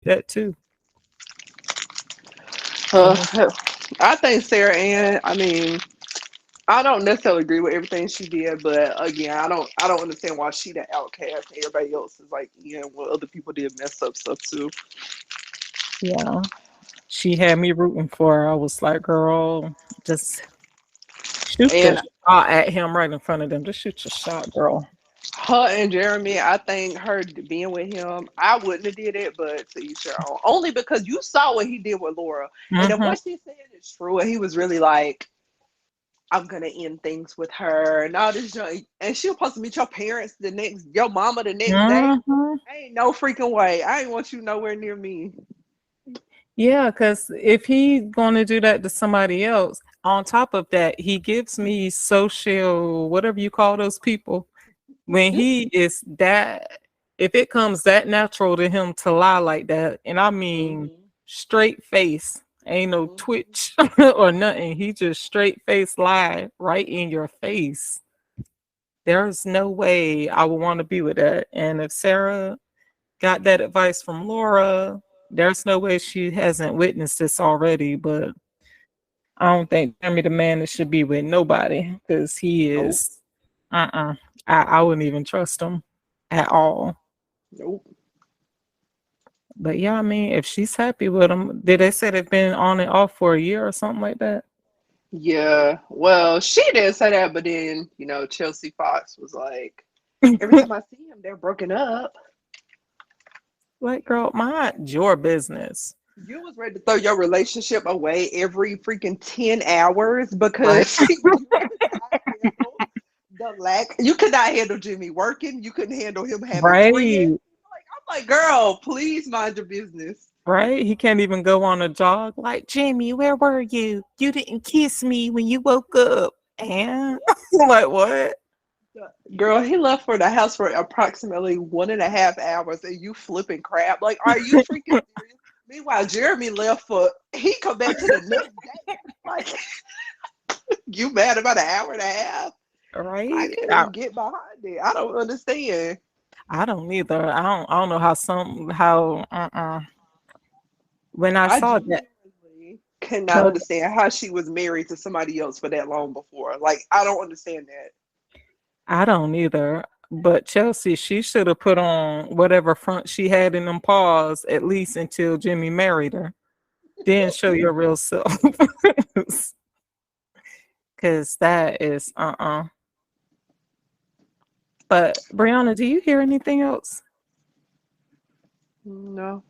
That too. Uh, Mhm. I think SarahAnn. I mean, I don't necessarily agree with everything she did, but again, I don't understand why she the outcast and everybody else is like, yeah, well, other people did mess up stuff too. Yeah. She had me rooting for her. I was like, girl, just shoot your And shot at him right in front of them. Just shoot your shot, girl. her and Jeremy, I think her being with him, I wouldn't have did it, but to each their own. Only because you saw what he did with Laura, and if Hmm. what she said is true, and he was really like, I'm gonna end things with her and all this junk, and she'll supposed to meet your parents the next, your mama the next day. Hmm. Ain't no freaking way. I ain't want you nowhere near me. Yeah, because if he's going to do that to somebody else, on top of that, he gives me social, whatever you call those people, when he is that, if it comes that natural to him to lie like that, and I mean Hmm. straight face, ain't no Hmm. twitch or nothing, he just straight face lie right in your face. There's no way I would want to be with that. And if Sarah got that advice from Laura, there's no way she hasn't witnessed this already. But I don't think Jeremy the man that should be with nobody because he Nope. is. I wouldn't even trust him at all. Nope. But yeah, I mean, if she's happy with him, did they say they've been on and off for a year or something like that? Yeah. Well, she didn't say that, but then Chelsea Fox was like, every time I see him, they're broken up. Like, girl, mind your business, You was ready to throw your relationship away every freaking 10 hours right? because you could not handle the lack. You could not handle Jimmy working. You couldn't handle him having friends. Right. I'm like, girl, please mind your business. Right? He can't even go on a jog. Like, Jimmy, where were you? You didn't kiss me when you woke up. And like, what? Girl, he left for the house for approximately 1.5 hours, and you flipping crap. Like, are you freaking serious? Meanwhile, Jeremy left for he come back to the next day. Like, you mad about an hour and a half? I Right? can't even get behind it. I don't understand. I don't either. I don't know how when I I saw that genuinely cannot no, understand how she was married to somebody else for that long before. Like, I don't understand that. I don't either. But Chelsea, she should have put on whatever front she had in them paws at least until Jimmy married her. Then show your real self. Cause that is But Brianna, do you hear anything else? No.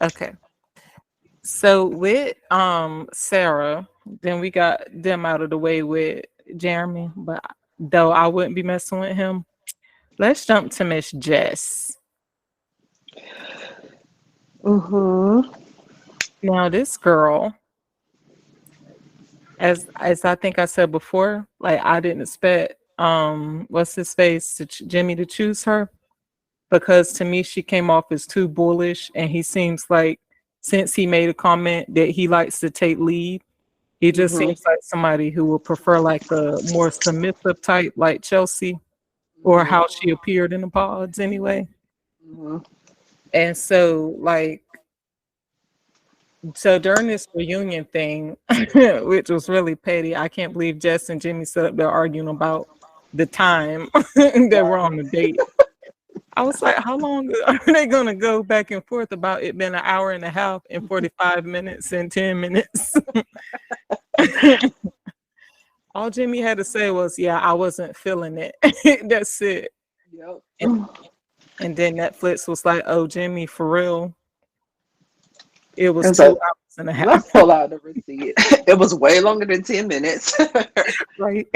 Okay. So with Sarah, then we got them out of the way with Jeremy, but though I wouldn't be messing with him. Let's jump to Miss Jess. Mm-hmm. Now this girl, as I think I said before, like I didn't expect what's his face Jimmy to choose her because to me she came off as too bullish and he seems like since he made a comment that he likes to take lead. He just Mm-hmm. seems like somebody who would prefer like a more submissive type, like Chelsea, or Mm-hmm. how she appeared in the pods anyway. Mm-hmm. And so, like, so during this reunion thing, which was really petty, I can't believe Jess and Jimmy set up there arguing about the time they were on the date. I was like, how long are they gonna go back and forth about it being an hour and a half and 45 minutes and 10 minutes? All Jimmy had to say was, "Yeah, I wasn't feeling it." That's it. Yep. And, and then Netflix was like, "Oh, Jimmy, for real, it was And two so hours and a half, let's pull out the receipt. It was way longer than 10 minutes. right?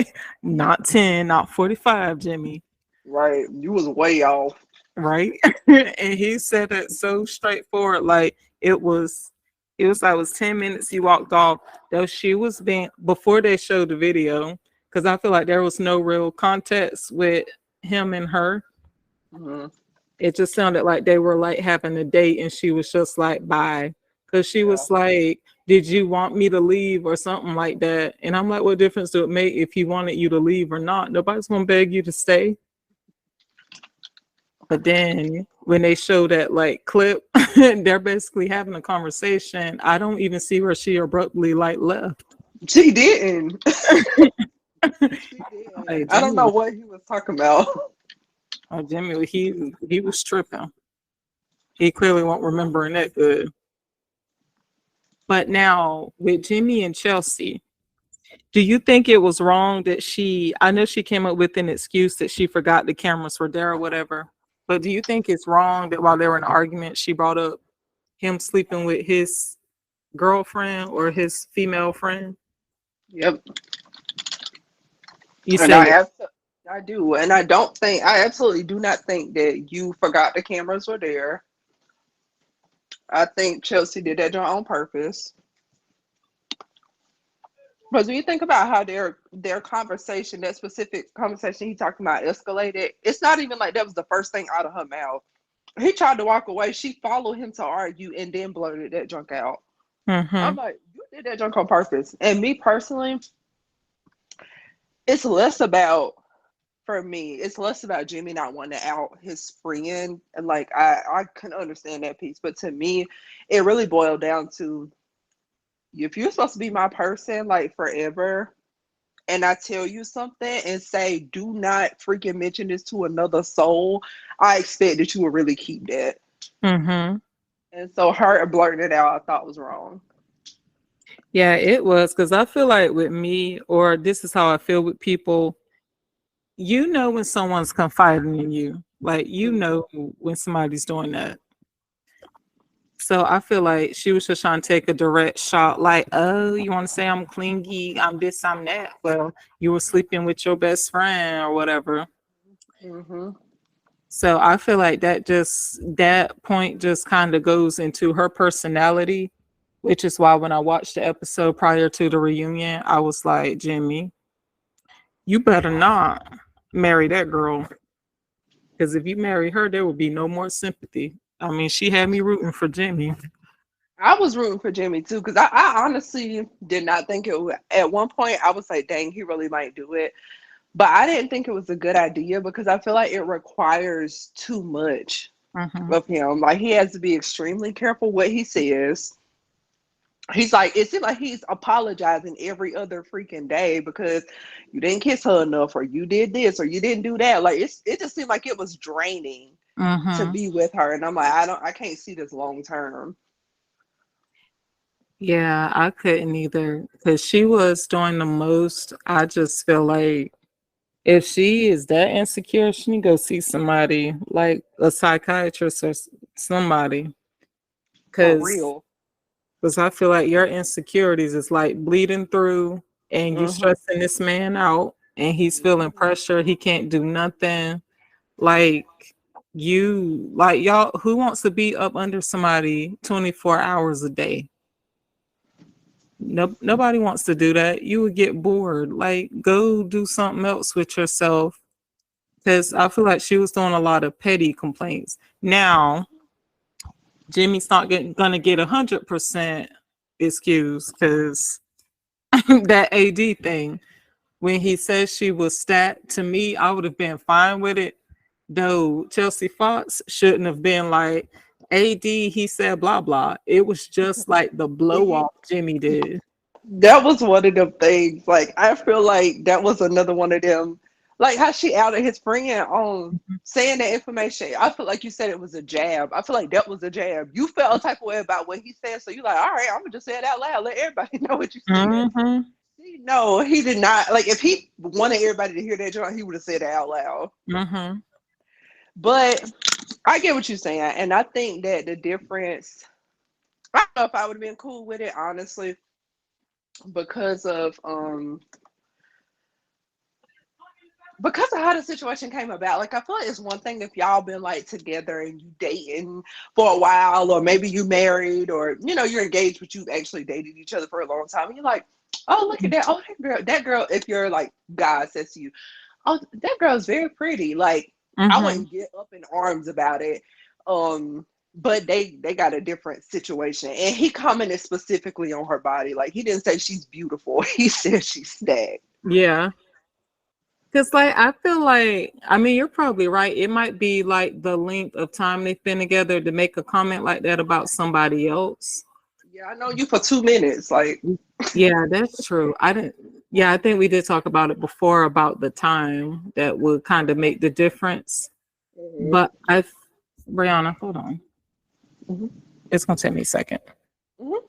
Not 10, not 45, Jimmy, Right. You was way off. right?" And he said it so straightforward, like it was. It was like it was 10 minutes. He walked off. Though she was being before they showed the video, because I feel like there was no real context with him and her. Hmm. It just sounded like they were like having a date and she was just like bye because she Yeah. was like, did you want me to leave or something like that? And I'm like, what difference do it make if he wanted you to leave or not? Nobody's gonna beg you to stay. But then when they show that like clip, they're basically having a conversation. I don't even see where she abruptly like left. She didn't. She didn't. Like I don't Jimmy know was, what he was talking about. Jimmy, he was tripping. He clearly won't remembering that good. But now with Jimmy and Chelsea, do you think it was wrong that I know she came up with an excuse that she forgot the cameras were there or whatever, but do you think it's wrong that while they were in an argument, she brought up him sleeping with his girlfriend or his female friend? Yep. You And say, I do. And I absolutely do not think that you forgot the cameras were there. I think Chelsea did that on purpose. Because when you think about how their conversation, that specific conversation he talking about escalated, it's not even like that was the first thing out of her mouth. He tried to walk away. She followed him to argue and then blurted that junk out. I'm mm-hmm, like, you did that junk on purpose. And me personally, it's less about for me, it's less about Jimmy not wanting to out his friend. And like I can understand that piece. But to me, it really boiled down to if you're supposed to be my person like forever, and I tell you something and say, do not freaking mention this to another soul, I expect that you will really keep that. mm-hmm. And so her blurting it out, I thought was wrong. Yeah, it was because I feel like with me, or this is how I feel with people, you know when someone's confiding in you, like you Mm-hmm. know when somebody's doing that. So I feel like she was just trying to take a direct shot, like, oh, you want to say I'm clingy, I'm this, I'm that. Well, you were sleeping with your best friend or whatever. Mm-hmm. So I feel like that point just kind of goes into her personality, which is why when I watched the episode prior to the reunion, I was like, Jimmy, you better not marry that girl. Because if you marry her, there will be no more sympathy. I mean, she had me rooting for Jimmy. I was rooting for Jimmy too, because I honestly did not think it would. At one point, I was like, dang, he really might do it. But I didn't think it was a good idea because I feel like it requires too much Hmm. of him. Like, he has to be extremely careful what he says. He's like, it seems like he's apologizing every other freaking day because you didn't kiss her enough, or you did this, or you didn't do that. Like, it just seemed like it was draining to Hmm. be with her. And I'm like, I can't see this long term. Yeah, I couldn't either because she was doing the most. I just feel like if she is that insecure, she need to go see somebody like a psychiatrist or somebody. For Because real. I feel like your insecurities is like bleeding through, and you Mm-hmm. stressing this man out, and he's feeling Mm-hmm. pressure. He can't do nothing. Like like y'all, who wants to be up under somebody 24 hours a day? No, nobody wants to do that. You would get bored. Like, go do something else with yourself. Because I feel like she was doing a lot of petty complaints. Now, Jimmy's not gonna get 100% excuse because that AD thing. When he says she was stat, to me, I would have been fine with it. Though Chelsea Fox shouldn't have been like AD. He said blah blah. It was just like the blow See, off Jimmy did. that was one of them things. Like, I feel like that was another one of them. Like how she outed his friend on saying that information. I feel like you said it was a jab. I feel like that was a jab. You felt a type of way about what he said, so you like, all right, I'm gonna just say it out loud. Let everybody know what you said. Mm-hmm. No, he did not. Like, if he wanted everybody to hear that joint, he would have said it out loud. Mm-hmm. But I get what you're saying, and I think that the difference. I don't know if I would have been cool with it, honestly, because of how the situation came about. Like, I feel like it's one thing if y'all been like together and you dating for a while, or maybe you married, or you're engaged, but you've actually dated each other for a long time, and you're like, oh, look at that, oh, that girl, if you're like, God says to you, oh, that girl's very pretty, like, I Mm-hmm. wouldn't get up in arms about it. But they got a different situation, and he commented specifically on her body. Like, he didn't say she's beautiful, he said she's stacked. Yeah. Because, like, I feel like, I mean, you're probably right. It might be like the length of time they've been together to make a comment like that about somebody else. Yeah, I know you for 2 minutes. Like, Yeah, that's true. I didn't, yeah, I think we did talk about it before about the time that would kind of make the difference. mhm, But Brianna, hold on. mhm, It's going to take me a second. mhm.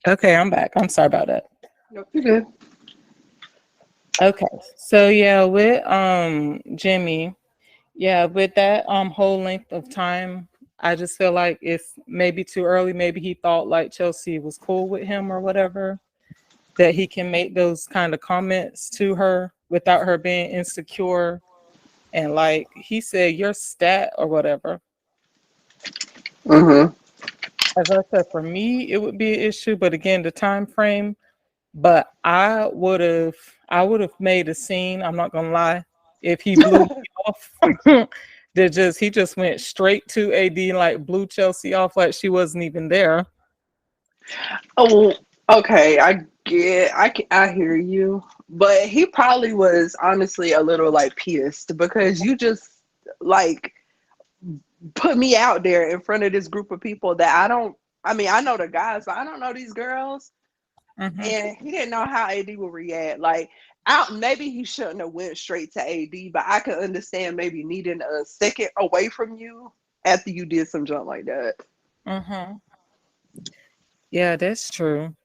Okay, I'm back. I'm sorry about that. Nope, you good. Okay. So yeah, with Jimmy, yeah, with that whole length of time, I just feel like it's maybe too early. Maybe he thought like Chelsea was cool with him or whatever, that he can make those kind of comments to her without her being insecure. And like he said, your stat or whatever. Mm-hmm. As I said, for me, it would be an issue. But again, the time frame. But I would have made a scene. I'm not gonna lie. If he blew me off, he just went straight to AD and like blew Chelsea off like she wasn't even there. Oh, okay. I hear you, but he probably was honestly a little like pissed because you just like put me out there in front of this group of people that I don't. I mean, I know the guys, but I don't know these girls, Hmm. and he didn't know how AD would react. Like, out maybe he shouldn't have went straight to AD, but I could understand maybe needing a second away from you after you did some junk like that. Hmm. Yeah, that's true.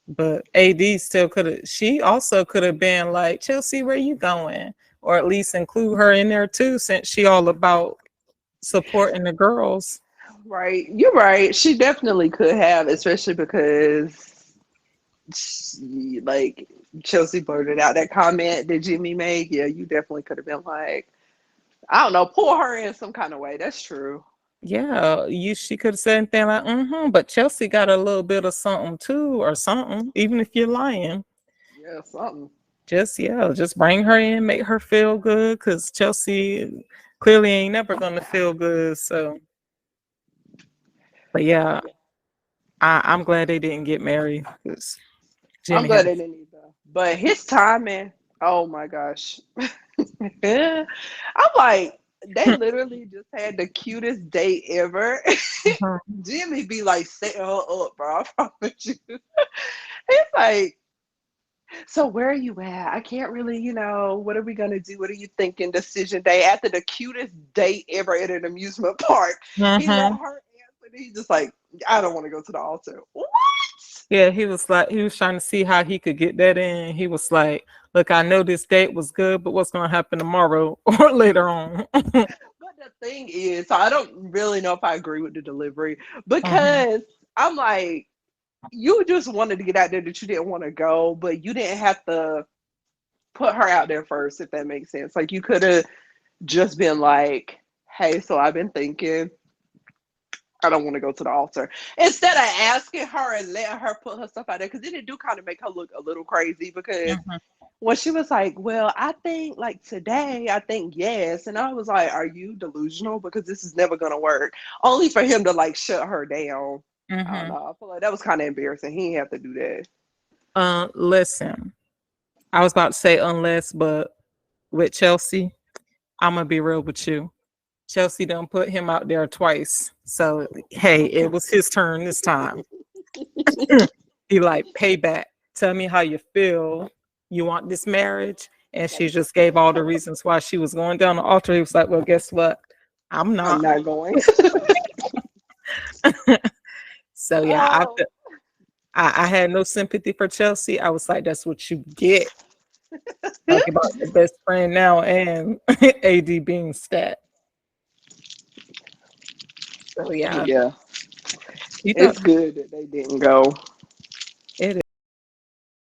But AD still could have. She also could have been like, Chelsea, where you going? Or at least include her in there too, since she all about supporting the girls. Right, you're right. She definitely could have, especially because like Chelsea blurted out that comment that Jimmy made. Yeah, you definitely could have been like, I don't know, pull her in some kind of way. That's true. Yeah, she could have said anything like, but Chelsea got a little bit of something too, or something, even if you're lying. Yeah, something. Just bring her in, make her feel good, because Chelsea clearly ain't never gonna feel good. So, but yeah, I'm glad they didn't get married because I'm Jimmy glad had. they didn't either. But his timing, oh my gosh. I'm like, they literally just had the cutest date ever. Mhm. Jimmy be like setting her up, bro. I promise you. He's like, so where are you at? I can't really, what are we gonna do? What are you thinking? Decision day after the cutest date ever at an amusement park. He let Mhm. her answer. And he's just like, I don't want to go to the altar. What? Yeah, he was trying to see how he could get that in. He was like, "Look, I know this date was good, but what's gonna happen tomorrow or later on?" But the thing is, so I don't really know if I agree with the delivery Mhm. because I'm like, you just wanted to get out there that you didn't want to go, but you didn't have to put her out there first, if that makes sense. Like you could have just been like, hey, so I've been thinking I don't want to go to the altar. Instead of asking her and letting her put her stuff out there, because then it do kind of make her look a little crazy because Mhm. when she was like, well, I think like today, I think yes. And I was like, are you delusional? Because this is never going to work. Only for him to like shut her down. I don't Mhm. know. I feel like that was kind of embarrassing. He didn't have to do that. Listen, I was about to say unless, but with Chelsea, I'm gonna be real with you. Chelsea done put him out there twice, so hey, it was his turn this time. He like payback. Tell me how you feel. You want this marriage? And she just gave all the reasons why she was going down the altar. He was like, well, guess what? I'm I'm not. not going. So yeah, Oh, I had no sympathy for Chelsea. I was like, that's what you get. Talk about your best friend now and AD being stat. So yeah, Yeah, you know it's good that they didn't go. it